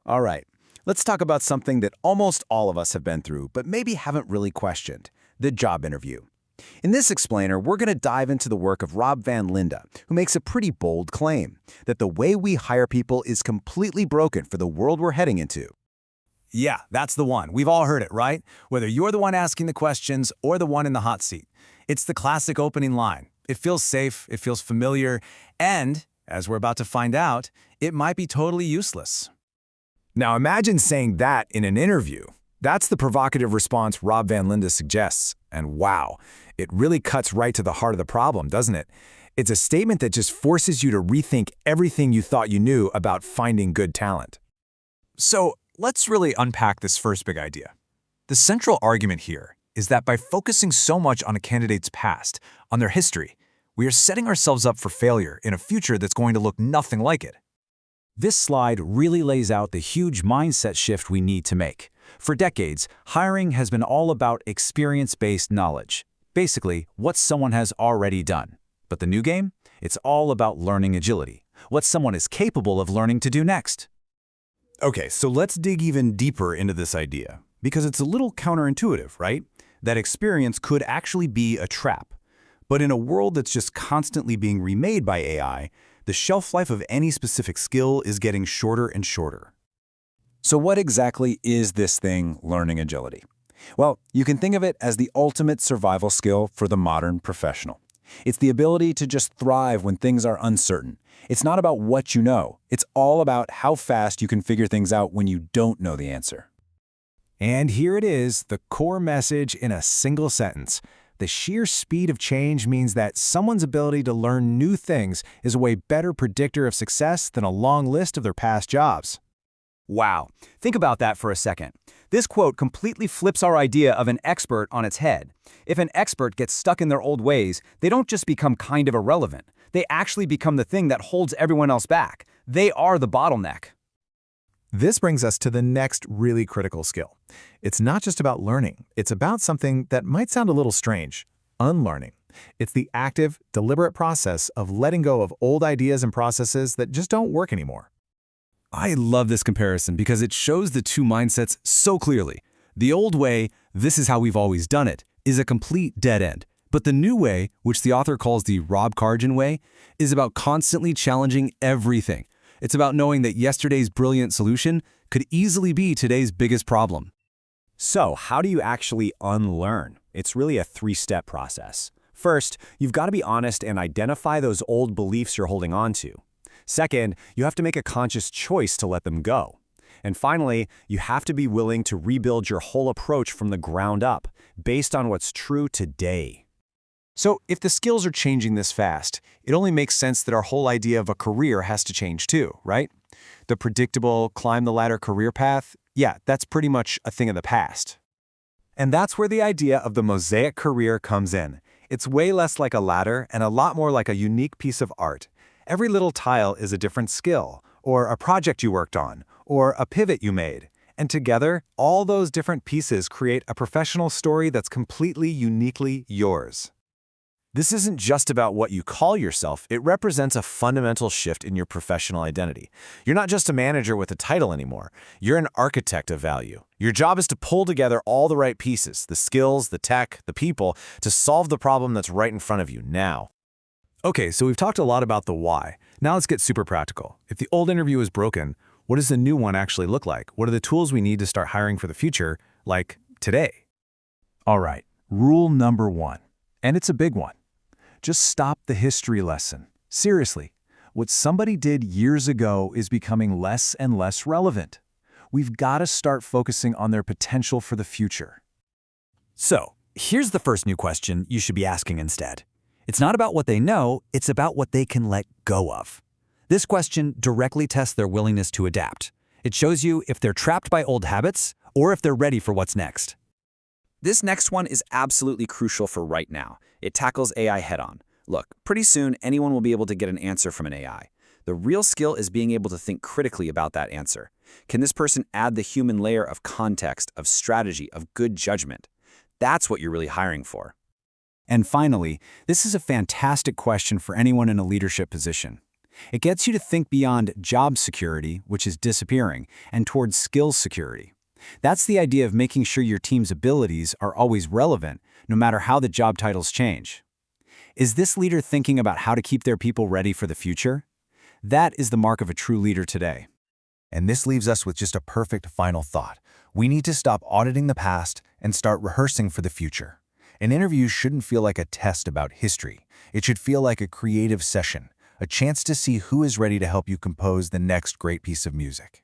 All right, let's talk about something that almost all of us have been through, but maybe haven't really questioned: the job interview. In this explainer, we're going to dive into the work of Rob Van Linde, who makes a pretty bold claim that the way we hire people is completely broken for the world we're heading into. Yeah, that's the one. We've all heard it, right? Whether you're the one asking the questions or the one in the hot seat. It's the classic opening line. It feels safe, it feels familiar, and, as we're about to find out, it might be totally useless. Now imagine saying that in an interview. That's the provocative response Rob Van Linde suggests. And wow, it really cuts right to the heart of the problem, doesn't it? It's a statement that just forces you to rethink everything you thought you knew about finding good talent. So let's really unpack this first big idea. The central argument here is that by focusing so much on a candidate's past, on their history, we are setting ourselves up for failure in a future that's going to look nothing like it. This slide really lays out the huge mindset shift we need to make. For decades, hiring has been all about experience-based knowledge. Basically, what someone has already done. But the new game? It's all about learning agility. What someone is capable of learning to do next. Okay, so let's dig even deeper into this idea, because it's a little counterintuitive, right? That experience could actually be a trap. But in a world that's just constantly being remade by AI, the shelf life of any specific skill is getting shorter and shorter. So what exactly is this thing, learning agility? Well, you can think of it as the ultimate survival skill for the modern professional. It's the ability to just thrive when things are uncertain. It's not about what you know. It's all about how fast you can figure things out when you don't know the answer. And here it is, the core message in a single sentence. The sheer speed of change means that someone's ability to learn new things is a way better predictor of success than a long list of their past jobs. Wow, think about that for a second. This quote completely flips our idea of an expert on its head. If an expert gets stuck in their old ways, they don't just become kind of irrelevant. They actually become the thing that holds everyone else back. They are the bottleneck. This brings us to the next really critical skill. It's not just about learning. It's about something that might sound a little strange: unlearning. It's the active, deliberate process of letting go of old ideas and processes that just don't work anymore. I love this comparison because it shows the two mindsets so clearly. The old way, this is how we've always done it, is a complete dead end. But the new way, which the author calls the Rob Karjan way, is about constantly challenging everything. It's about knowing that yesterday's brilliant solution could easily be today's biggest problem. So, how do you actually unlearn? It's really a three-step process. First, you've got to be honest and identify those old beliefs you're holding on to. Second, you have to make a conscious choice to let them go. And finally, you have to be willing to rebuild your whole approach from the ground up, based on what's true today. So if the skills are changing this fast, it only makes sense that our whole idea of a career has to change too, right? The predictable climb-the-ladder career path, yeah, that's pretty much a thing of the past. And that's where the idea of the mosaic career comes in. It's way less like a ladder and a lot more like a unique piece of art. Every little tile is a different skill, or a project you worked on, or a pivot you made. And together, all those different pieces create a professional story that's completely uniquely yours. This isn't just about what you call yourself, it represents a fundamental shift in your professional identity. You're not just a manager with a title anymore, you're an architect of value. Your job is to pull together all the right pieces, the skills, the tech, the people, to solve the problem that's right in front of you now. Okay, so we've talked a lot about the why. Now let's get super practical. If the old interview is broken, what does the new one actually look like? What are the tools we need to start hiring for the future, like today? All right, rule number one, and it's a big one. Just stop the history lesson. Seriously, what somebody did years ago is becoming less and less relevant. We've got to start focusing on their potential for the future. So, here's the first new question you should be asking instead. It's not about what they know, it's about what they can let go of. This question directly tests their willingness to adapt. It shows you if they're trapped by old habits or if they're ready for what's next. This next one is absolutely crucial for right now. It tackles AI head-on. Look, pretty soon anyone will be able to get an answer from an AI. The real skill is being able to think critically about that answer. Can this person add the human layer of context, of strategy, of good judgment? That's what you're really hiring for. And finally, this is a fantastic question for anyone in a leadership position. It gets you to think beyond job security, which is disappearing, and towards skills security. That's the idea of making sure your team's abilities are always relevant, no matter how the job titles change. Is this leader thinking about how to keep their people ready for the future? That is the mark of a true leader today. And this leaves us with just a perfect final thought. We need to stop auditing the past and start rehearsing for the future. An interview shouldn't feel like a test about history. It should feel like a creative session, a chance to see who is ready to help you compose the next great piece of music.